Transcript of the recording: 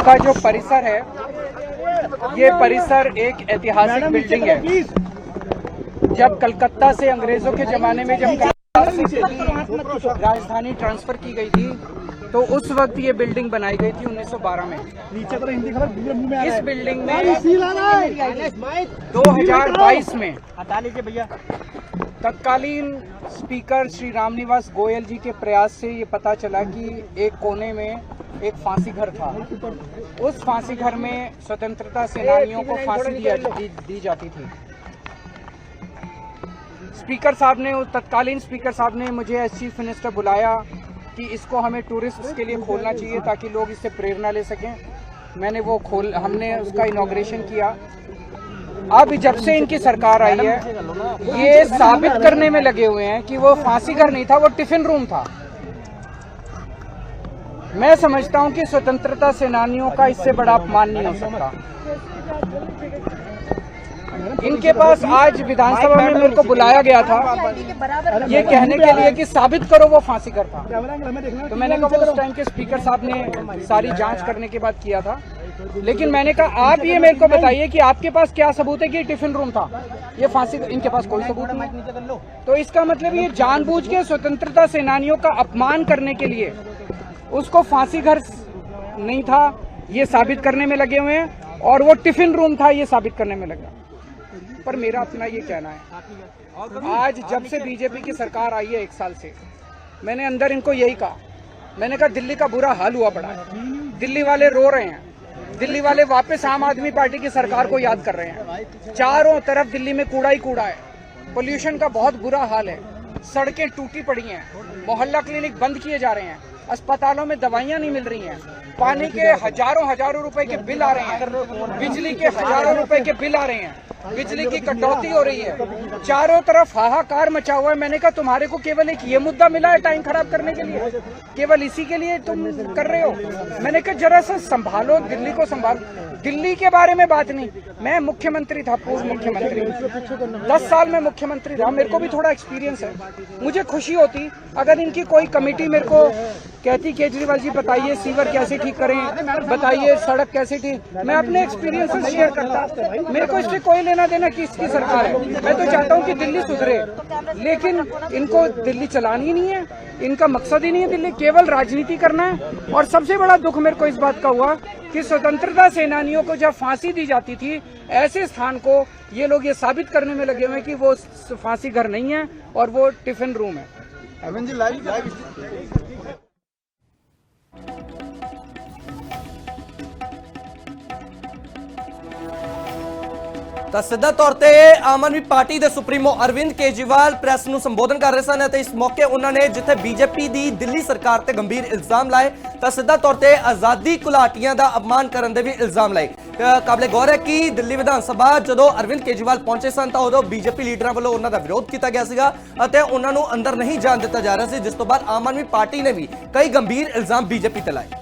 का जो परिसर है, ये परिसर एक ऐतिहासिक बिल्डिंग है। जब कलकत्ता से अंग्रेजों के जमाने में जब राजधानी ट्रांसफर की गई थी, तो उस वक्त ये बिल्डिंग बनाई गई थी 1912 में। इस बिल्डिंग में 2022 में तत्कालीन स्पीकर श्री रामनिवास गोयल जी के प्रयास से ये पता चला कि एक कोने में एक फांसी घर था। उस फांसी घर में स्वतंत्रता सेनानियों को फांसी दी जाती थी। स्पीकर साहब ने, तत्कालीन स्पीकर साहब ने मुझे एज चीफ मिनिस्टर बुलाया कि इसको हमें टूरिस्ट के लिए खोलना चाहिए ताकि लोग इससे प्रेरणा ले सकें। हमने उसका इनॉग्रेशन किया। अब जब से इनकी सरकार आई है, ये साबित करने में लगे हुए हैं कि वो फांसी घर नहीं था, वो टिफिन रूम था। मैं समझता हूं कि स्वतंत्रता सेनानियों का इससे बड़ा अपमान नहीं हो सकता। इनके पास आज विधानसभा में मेरे को बुलाया गया था ये कहने के लिए कि साबित करो वो फांसी घर था। तो मैंने कहा उस टाइम के स्पीकर साहब ने सारी जांच करने के बाद किया था, लेकिन मैंने कहा आप ये मेरे को बताइए कि आपके पास क्या सबूत है कि टिफिन रूम था, ये फांसी। इनके पास कोई सबूत नहीं। तो इसका मतलब ये जानबूझ के स्वतंत्रता सेनानियों का अपमान करने के लिए उसको फांसी घर नहीं था ये साबित करने में लगे हुए हैं, और वो टिफिन रूम था ये साबित करने में लगा। पर मेरा अपना ये कहना है, आज जब से बीजेपी की सरकार आई है 1 साल से, मैंने अंदर इनको यही कहा। मैंने कहा दिल्ली का बुरा हाल हुआ पड़ा है, दिल्ली वाले रो रहे हैं, दिल्ली वाले वापस आम आदमी पार्टी की सरकार को याद कर रहे हैं। चारों तरफ दिल्ली में कूड़ा ही कूड़ा है, पोल्यूशन का बहुत बुरा हाल है, सड़कें टूटी पड़ी हैं, मोहल्ला क्लिनिक बंद किए जा रहे हैं, अस्पतालों में दवाइयां नहीं मिल रही हैं, पानी के हजारों रुपए के बिल आ रहे हैं, बिजली के हजारों रुपए के बिल आ रहे हैं, बिजली की कटौती हो रही है, चारों तरफ हाहाकार मचा हुआ है। मैंने कहा तुम्हारे को केवल एक ये मुद्दा मिला है टाइम खराब करने के लिए, केवल इसी के लिए तुम कर रहे हो। मैंने कहा जरा सा संभालो, दिल्ली को संभालो। दिल्ली के बारे में बात नहीं, मैं मुख्यमंत्री था, पूर्व मुख्यमंत्री, 10 साल में मुख्यमंत्री रहा, मेरे को भी थोड़ा एक्सपीरियंस है। मुझे खुशी होती अगर इनकी कोई कमेटी मेरे को कहती केजरीवाल जी बताइए सीवर कैसे ठीक करें, बताइए सड़क कैसे ठीक, मैं अपने एक्सपीरियंस से शेयर करता। मेरे को इससे कोई लेना देना कि इसकी सरकार है, मैं तो चाहता हूँ कि दिल्ली सुधरे, लेकिन इनको दिल्ली चलानी नहीं है, इनका मकसद ही नहीं है दिल्ली, केवल राजनीति करना है। और सबसे बड़ा दुख मेरे को इस बात का हुआ कि स्वतंत्रता सेनानियों को जब फांसी दी जाती थी, ऐसे स्थान को ये लोग ये साबित करने में लगे हुए हैं कि वो फांसी घर नहीं है और वो टिफिन रूम है। ਤਾਂ ਸਿੱਧਾ ਤੌਰ ਤੇ ਆਮ ਆਦਮੀ ਪਾਰਟੀ ਦੇ ਸੁਪਰੀਮੋ ਅਰਵਿੰਦ ਕੇਜਰੀਵਾਲ ਪ੍ਰੈਸ ਨੂੰ ਸੰਬੋਧਨ ਕਰ ਰਹੇ ਸਨ ਅਤੇ ਇਸ ਮੌਕੇ ਉਹਨਾਂ ਨੇ ਜਿੱਥੇ ਬੀਜੇਪੀ ਦੀ ਦਿੱਲੀ ਸਰਕਾਰ ਤੇ ਗੰਭੀਰ ਇਲਜ਼ਾਮ ਲਾਏ ਤਾਂ ਸਿੱਧਾ ਤੌਰ ਤੇ ਆਜ਼ਾਦੀ ਘੁਲਾਟੀਆਂ ਦਾ ਅਪਮਾਨ ਕਰਨ ਦੇ ਵੀ ਇਲਜ਼ਾਮ ਲਾਏ। ਕਾਬਲੇ ਗੌਰ ਹੈ ਕਿ ਦਿੱਲੀ ਵਿਧਾਨ ਸਭਾ ਜਦੋਂ ਅਰਵਿੰਦ ਕੇਜਰੀਵਾਲ ਪਹੁੰਚੇ ਸਨ ਤਾਂ ਉਦੋਂ ਬੀਜੇਪੀ ਲੀਡਰਾਂ ਵੱਲੋਂ ਉਹਨਾਂ ਦਾ ਵਿਰੋਧ ਕੀਤਾ ਗਿਆ ਸੀਗਾ ਅਤੇ ਉਹਨਾਂ ਨੂੰ ਅੰਦਰ ਨਹੀਂ ਜਾਣ ਦਿੱਤਾ ਜਾ ਰਿਹਾ ਸੀ, ਜਿਸ ਤੋਂ ਬਾਅਦ ਆਮ ਆਦਮੀ ਪਾਰਟੀ ਨੇ ਵੀ ਕਈ ਗੰਭੀਰ ਇਲਜ਼ਾਮ ਬੀਜੇਪੀ ਤੇ ਲਾਏ।